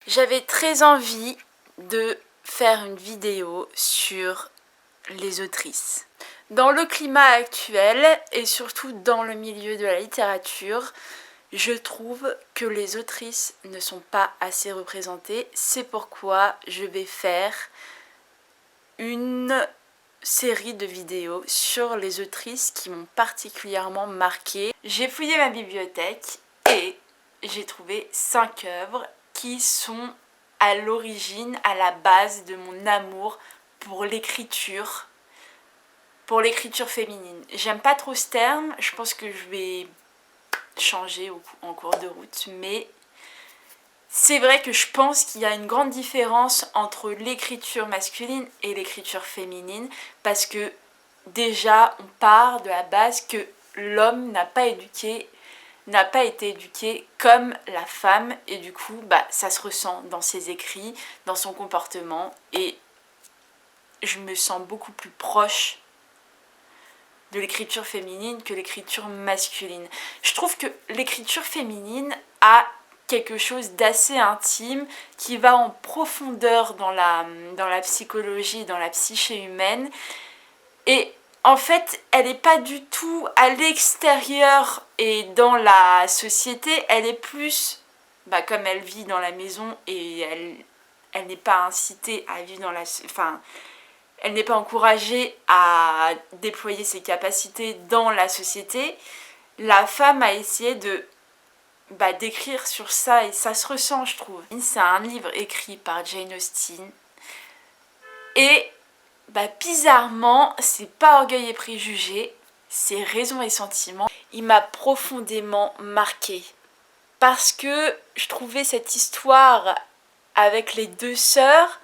J'avais très envie de faire une vidéo sur les autrices. Dans le climat actuel et surtout dans le milieu de la littérature, je trouve que les autrices ne sont pas assez représentées. C'est pourquoi je vais faire une série de vidéos sur les autrices qui m'ont particulièrement marquée. J'ai fouillé ma bibliothèque et j'ai trouvé 5 œuvres qui sont à l'origine, à la base de mon amour pour l'écriture féminine. J'aime pas trop ce terme, je pense que je vais changer en cours de route, mais c'est vrai que je pense qu'il y a une grande différence entre l'écriture masculine et l'écriture féminine, parce que déjà on part de la base que l'homme n'a pas été éduqué comme la femme, et du coup ça se ressent dans ses écrits, dans son comportement, et je me sens beaucoup plus proche de l'écriture féminine que l'écriture masculine. Je trouve que l'écriture féminine a quelque chose d'assez intime qui va en profondeur dans la psychologie, dans la psyché humaine, et en fait, elle n'est pas du tout à l'extérieur et dans la société, elle est plus, comme elle vit dans la maison, et elle n'est pas incitée à vivre dans la... Enfin, elle n'est pas encouragée à déployer ses capacités dans la société. La femme a essayé d'écrire sur ça, et ça se ressent, je trouve. C'est un livre écrit par Jane Austen, et bizarrement, c'est pas Orgueil et Préjugés, c'est Raison et Sentiment. Il m'a profondément marquée parce que je trouvais cette histoire avec les deux sœurs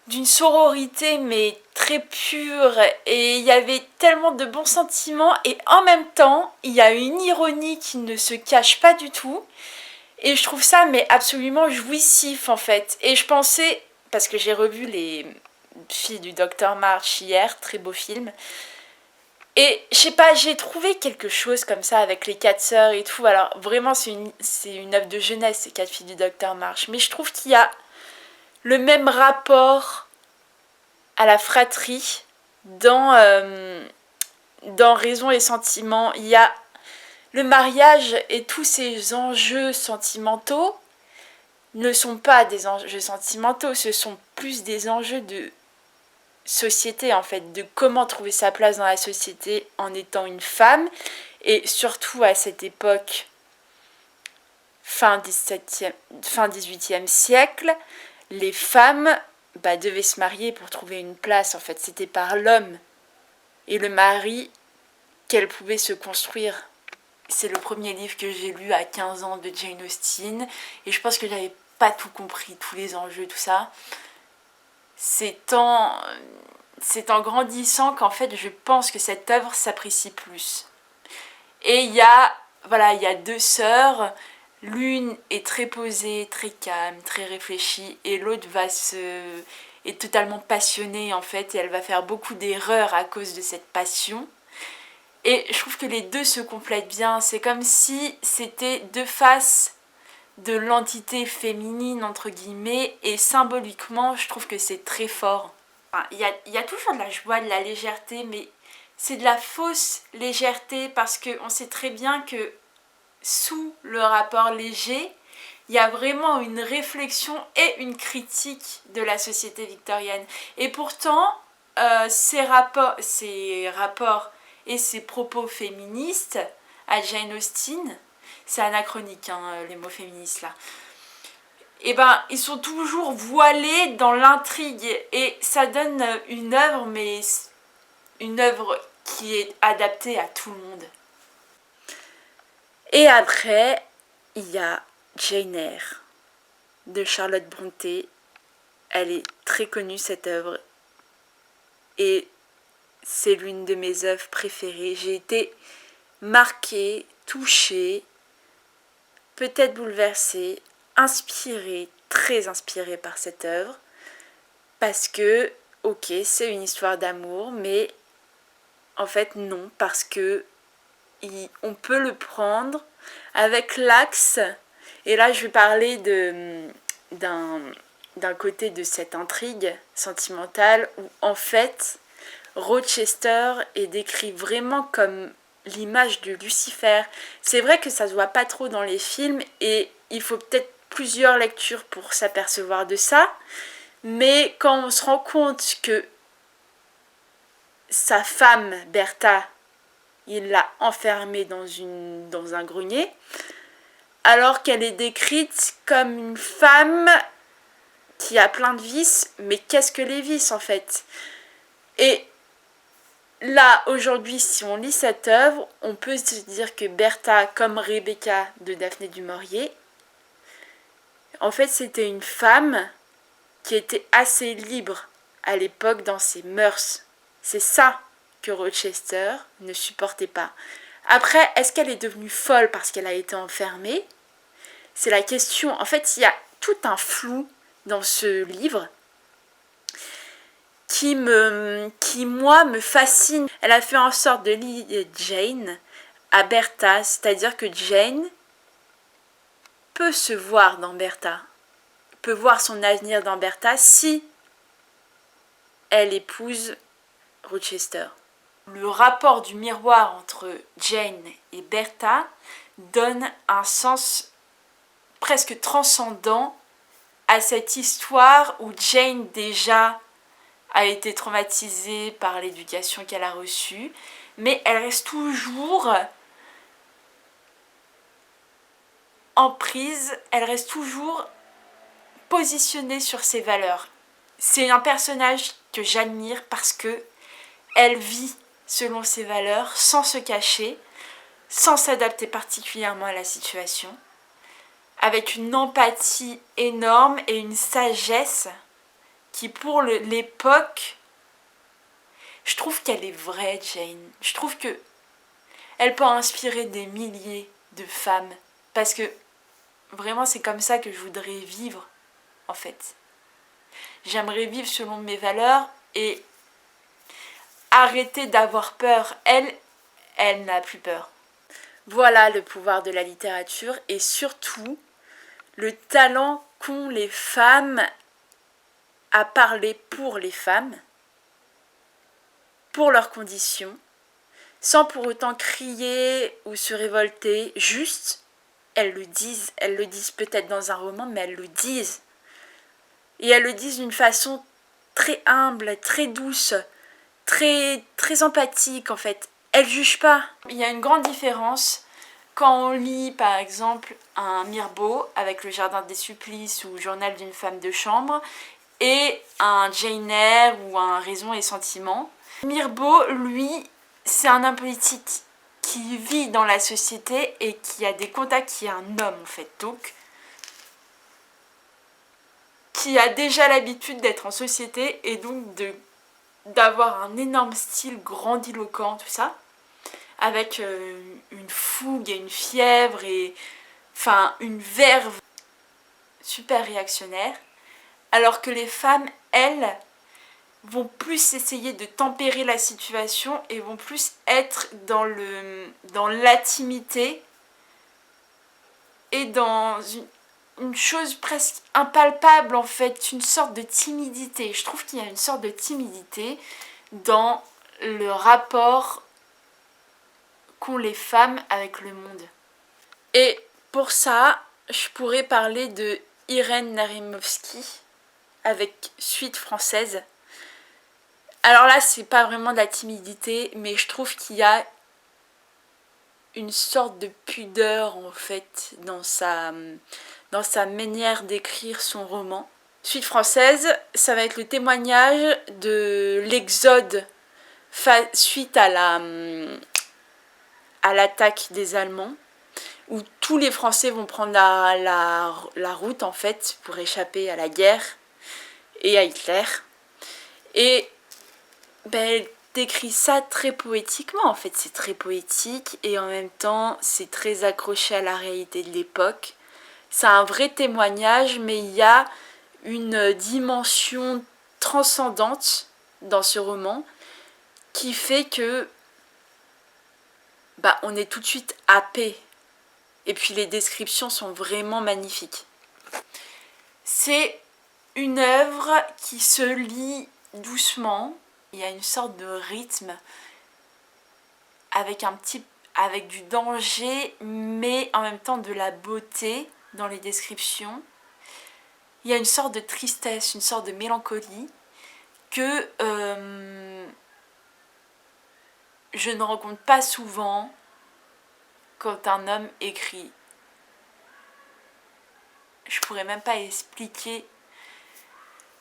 d'une sororité mais très pure, et il y avait tellement de bons sentiments, et en même temps il y a une ironie qui ne se cache pas du tout, et je trouve ça mais absolument jouissif en fait. Et je pensais, parce que j'ai revu les Filles du Docteur March hier, très beau film, et je sais pas, j'ai trouvé quelque chose comme ça avec les 4 sœurs et tout. Alors vraiment c'est une œuvre de jeunesse, ces 4 filles du Docteur March, mais je trouve qu'il y a le même rapport à la fratrie dans Raison et Sentiment. Il y a le mariage et tous ces enjeux sentimentaux ne sont pas des enjeux sentimentaux, ce sont plus des enjeux de société en fait, de comment trouver sa place dans la société en étant une femme. Et surtout à cette époque, fin 18e siècle, les femmes devaient se marier pour trouver une place en fait. C'était par l'homme et le mari qu'elles pouvaient se construire. C'est le premier livre que j'ai lu à 15 ans de Jane Austen, et je pense que j'avais pas tout compris, tous les enjeux, tout ça. C'est en grandissant qu'en fait je pense que cette œuvre s'apprécie plus. Et il y a 2 sœurs, l'une est très posée, très calme, très réfléchie, et l'autre est totalement passionnée en fait, et elle va faire beaucoup d'erreurs à cause de cette passion. Et je trouve que les deux se complètent bien, c'est comme si c'était 2 faces de l'entité féminine entre guillemets, et symboliquement je trouve que c'est très fort. Il y a toujours de la joie, de la légèreté, mais c'est de la fausse légèreté, parce qu'on sait très bien que sous le rapport léger, il y a vraiment une réflexion et une critique de la société victorienne. Et pourtant, ces rapports et ces propos féministes à Jane Austen, c'est anachronique les mots féministes là, ils sont toujours voilés dans l'intrigue, et ça donne une œuvre, mais une œuvre qui est adaptée à tout le monde. Et après, il y a Jane Eyre de Charlotte Brontë. Elle est très connue cette œuvre, et c'est l'une de mes œuvres préférées. J'ai été marquée, touchée, peut-être bouleversée, inspirée, très inspirée par cette œuvre, parce que, ok, c'est une histoire d'amour, mais en fait non, parce que on peut le prendre avec l'axe, et là je vais parler d'un côté de cette intrigue sentimentale où en fait Rochester est décrit vraiment comme l'image de Lucifer. C'est vrai que ça se voit pas trop dans les films et il faut peut-être plusieurs lectures pour s'apercevoir de ça, mais quand on se rend compte que sa femme Bertha, il l'a enfermée dans un grenier, alors qu'elle est décrite comme une femme qui a plein de vices, mais qu'est-ce que les vices en fait? Et là, aujourd'hui, si on lit cette œuvre, on peut se dire que Bertha, comme Rebecca de Daphné du Maurier, en fait, c'était une femme qui était assez libre à l'époque dans ses mœurs. C'est ça que Rochester ne supportait pas. Après, est-ce qu'elle est devenue folle parce qu'elle a été enfermée? C'est la question. En fait, il y a tout un flou dans ce livre qui, moi, me fascine. Elle a fait en sorte de lier Jane à Bertha, c'est-à-dire que Jane peut se voir dans Bertha, peut voir son avenir dans Bertha si elle épouse Rochester. Le rapport du miroir entre Jane et Bertha donne un sens presque transcendant à cette histoire où Jane déjà a été traumatisée par l'éducation qu'elle a reçue, mais elle reste toujours en prise, elle reste toujours positionnée sur ses valeurs. C'est un personnage que j'admire parce que elle vit selon ses valeurs, sans se cacher, sans s'adapter particulièrement à la situation, avec une empathie énorme et une sagesse qui, pour l'époque, je trouve qu'elle est vraie, Jane. Je trouve que elle peut inspirer des milliers de femmes, parce que vraiment c'est comme ça que je voudrais vivre, en fait. J'aimerais vivre selon mes valeurs et arrêter d'avoir peur. Elle n'a plus peur. Voilà le pouvoir de la littérature et surtout le talent qu'ont les femmes à parler pour les femmes, pour leurs conditions, sans pour autant crier ou se révolter, juste elles le disent peut-être dans un roman, mais elles le disent. Et elles le disent d'une façon très humble, très douce, très empathique en fait. Elles jugent pas. Il y a une grande différence quand on lit par exemple un Mirbeau avec Le Jardin des Supplices ou Journal d'une femme de chambre et un Jane Eyre ou un Raison et Sentiment. Mirbeau, lui, c'est un homme politique qui vit dans la société et qui a des contacts, qui est un homme en fait, donc qui a déjà l'habitude d'être en société et donc d'avoir un énorme style grandiloquent, tout ça, avec une fougue et une fièvre et enfin une verve super réactionnaire, alors que les femmes, elles, vont plus essayer de tempérer la situation et vont plus être dans l'intimité et dans une chose presque impalpable en fait, une sorte de timidité. Je trouve qu'il y a une sorte de timidité dans le rapport qu'ont les femmes avec le monde. Et pour ça, je pourrais parler de Irène Narimowski avec Suite française. Alors là, c'est pas vraiment de la timidité, mais je trouve qu'il y a une sorte de pudeur en fait dans sa manière d'écrire son roman. Suite française, ça va être le témoignage de l'exode suite à l'attaque des Allemands, où tous les Français vont prendre la route en fait pour échapper à la guerre et à Hitler. Et elle décrit ça très poétiquement en fait, c'est très poétique et en même temps c'est très accroché à la réalité de l'époque. C'est un vrai témoignage, mais il y a une dimension transcendante dans ce roman qui fait que on est tout de suite happé. Et puis les descriptions sont vraiment magnifiques. C'est une œuvre qui se lit doucement, il y a une sorte de rythme avec du danger, mais en même temps de la beauté dans les descriptions. Il y a une sorte de tristesse, une sorte de mélancolie que je ne rencontre pas souvent quand un homme écrit. Je pourrais même pas expliquer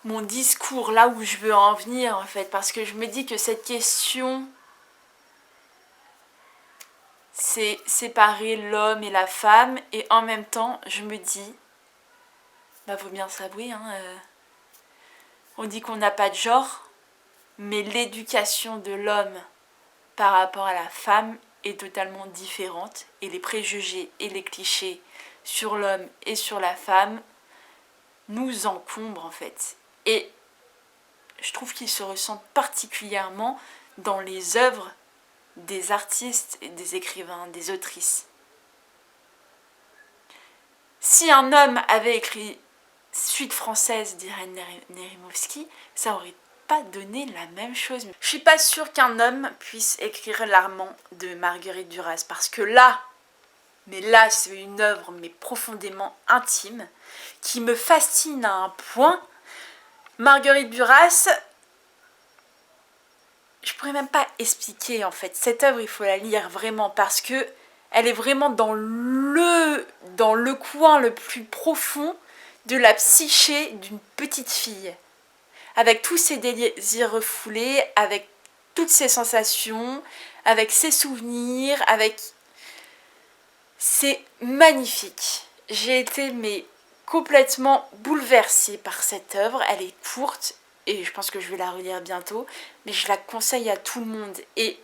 mon discours là où je veux en venir en fait, parce que je me dis que cette question, c'est séparer l'homme et la femme, et en même temps je me dis, bah faut bien s'avouer, hein, on dit qu'on n'a pas de genre, mais l'éducation de l'homme par rapport à la femme est totalement différente, et les préjugés et les clichés sur l'homme et sur la femme nous encombrent en fait. Et je trouve qu'ils se ressentent particulièrement dans les œuvres des artistes, des écrivains, des autrices. Si un homme avait écrit Suite française d'Irène Nérimowski, ça aurait pas donné la même chose. Je suis pas sûre qu'un homme puisse écrire L'Amant de Marguerite Duras, parce que là, c'est une œuvre mais profondément intime, qui me fascine à un point. Marguerite Duras, je pourrais même pas expliquer en fait. Cette œuvre, il faut la lire vraiment, parce que elle est vraiment dans le coin le plus profond de la psyché d'une petite fille, avec tous ses désirs refoulés, avec toutes ses sensations, avec ses souvenirs, c'est magnifique. J'ai été complètement bouleversée par cette œuvre. Elle est courte et je pense que je vais la relire bientôt, mais je la conseille à tout le monde. Et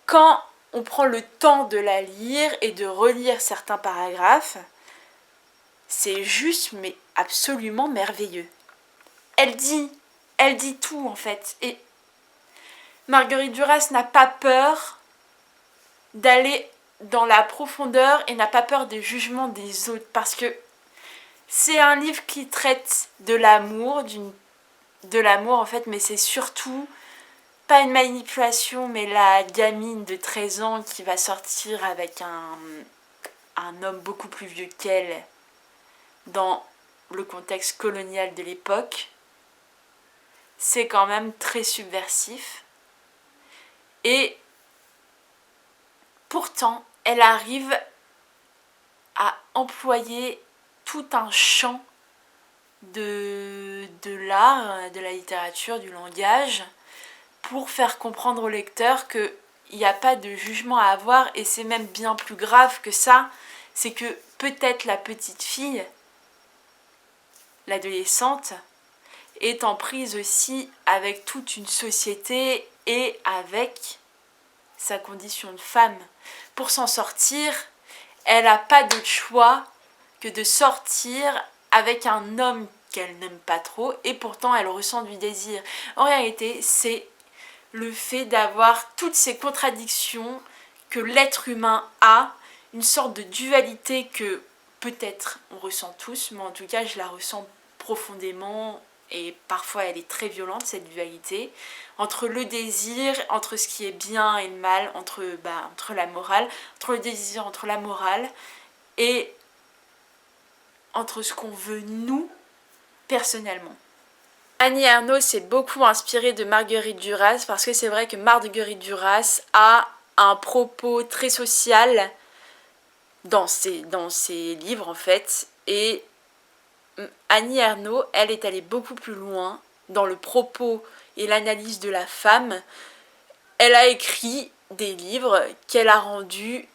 quand on prend le temps de la lire et de relire certains paragraphes, c'est juste mais absolument merveilleux. Elle dit tout en fait. Et Marguerite Duras n'a pas peur d'aller dans la profondeur et n'a pas peur des jugements des autres, parce que c'est un livre qui traite de l'amour, en fait, mais c'est surtout pas une manipulation, mais la gamine de 13 ans qui va sortir avec un homme beaucoup plus vieux qu'elle dans le contexte colonial de l'époque. C'est quand même très subversif. Et pourtant, elle arrive à employer tout un champ de l'art, de la littérature, du langage, pour faire comprendre au lecteur qu'il n'y a pas de jugement à avoir, et c'est même bien plus grave que ça, c'est que peut-être la petite fille, l'adolescente, est en prise aussi avec toute une société et avec sa condition de femme. Pour s'en sortir, elle n'a pas d'autre choix que de sortir avec un homme qu'elle n'aime pas trop, et pourtant elle ressent du désir. En réalité, c'est le fait d'avoir toutes ces contradictions que l'être humain a, une sorte de dualité que peut-être on ressent tous, mais en tout cas je la ressens profondément, et parfois elle est très violente, cette dualité, entre le désir, entre ce qui est bien et le mal, entre la morale, entre le désir, entre la morale, et entre ce qu'on veut nous, personnellement. Annie Ernaux s'est beaucoup inspirée de Marguerite Duras, parce que c'est vrai que Marguerite Duras a un propos très social dans ses livres en fait, et Annie Ernaux, elle est allée beaucoup plus loin dans le propos et l'analyse de la femme. Elle a écrit des livres qu'elle a rendus,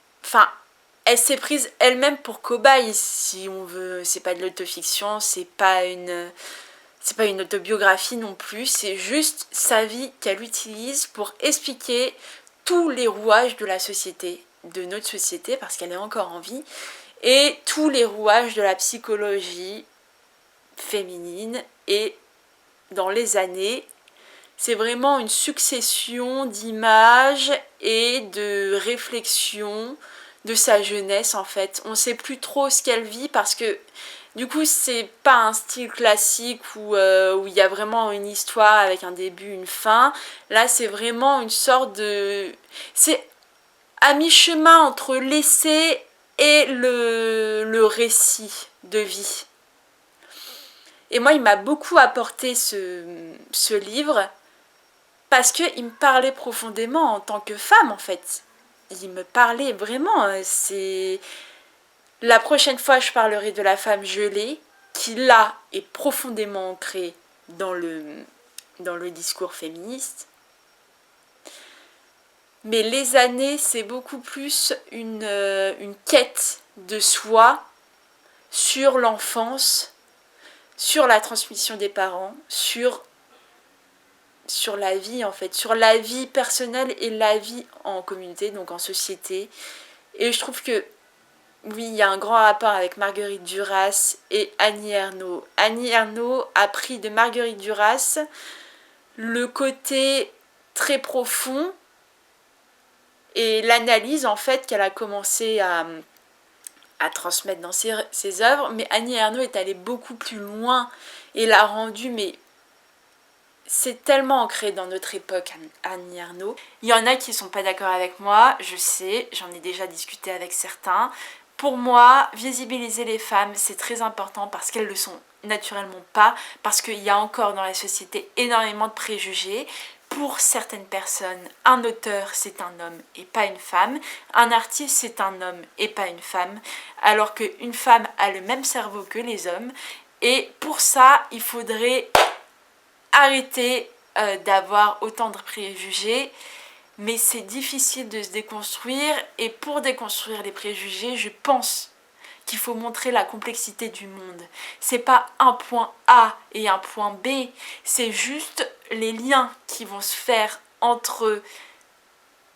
elle s'est prise elle-même pour cobaye, si on veut. C'est pas de l'autofiction, c'est pas une autobiographie non plus, c'est juste sa vie qu'elle utilise pour expliquer tous les rouages de la société, de notre société, parce qu'elle est encore en vie, et tous les rouages de la psychologie féminine. Et dans les années, c'est vraiment une succession d'images et de réflexions de sa jeunesse en fait. On ne sait plus trop ce qu'elle vit, parce que Du coup, c'est pas un style classique où il y a vraiment une histoire avec un début, une fin. Là, c'est vraiment une sorte de... C'est à mi-chemin entre l'essai et le récit de vie. Et moi, il m'a beaucoup apporté ce livre parce qu'il me parlait profondément en tant que femme, en fait. Il me parlait vraiment. C'est... La prochaine fois, je parlerai de La femme gelée, qui là est profondément ancrée dans le discours féministe. Mais Les années, c'est beaucoup plus une quête de soi sur l'enfance, sur la transmission des parents, sur la vie en fait, sur la vie personnelle et la vie en communauté, donc en société. Et je trouve que oui, il y a un grand rapport avec Marguerite Duras et Annie Ernaux. Annie Ernaux a pris de Marguerite Duras le côté très profond et l'analyse en fait qu'elle a commencé à transmettre dans ses œuvres, mais Annie Ernaux est allée beaucoup plus loin et l'a rendu, mais c'est tellement ancré dans notre époque, Annie Ernaux. Il y en a qui ne sont pas d'accord avec moi, je sais, j'en ai déjà discuté avec certains. Pour moi, visibiliser les femmes, c'est très important parce qu'elles le sont naturellement pas, parce qu'il y a encore dans la société énormément de préjugés. Pour certaines personnes, un auteur, c'est un homme et pas une femme. Un artiste, c'est un homme et pas une femme. Alors qu'une femme a le même cerveau que les hommes. Et pour ça, il faudrait arrêter d'avoir autant de préjugés. Mais c'est difficile de se déconstruire. Et pour déconstruire les préjugés, je pense qu'il faut montrer la complexité du monde. C'est pas un point A et un point B, c'est juste les liens qui vont se faire entre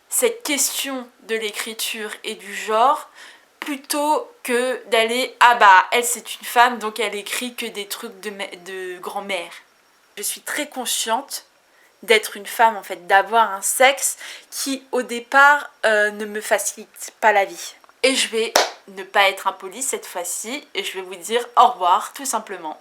cette question de l'écriture et du genre, plutôt que d'aller « Ah bah, elle c'est une femme, donc elle écrit que des trucs de grand-mère ». Je suis très consciente d'être une femme, en fait, d'avoir un sexe qui, au départ, ne me facilite pas la vie. Et je vais ne pas être impolie cette fois-ci et je vais vous dire au revoir tout simplement.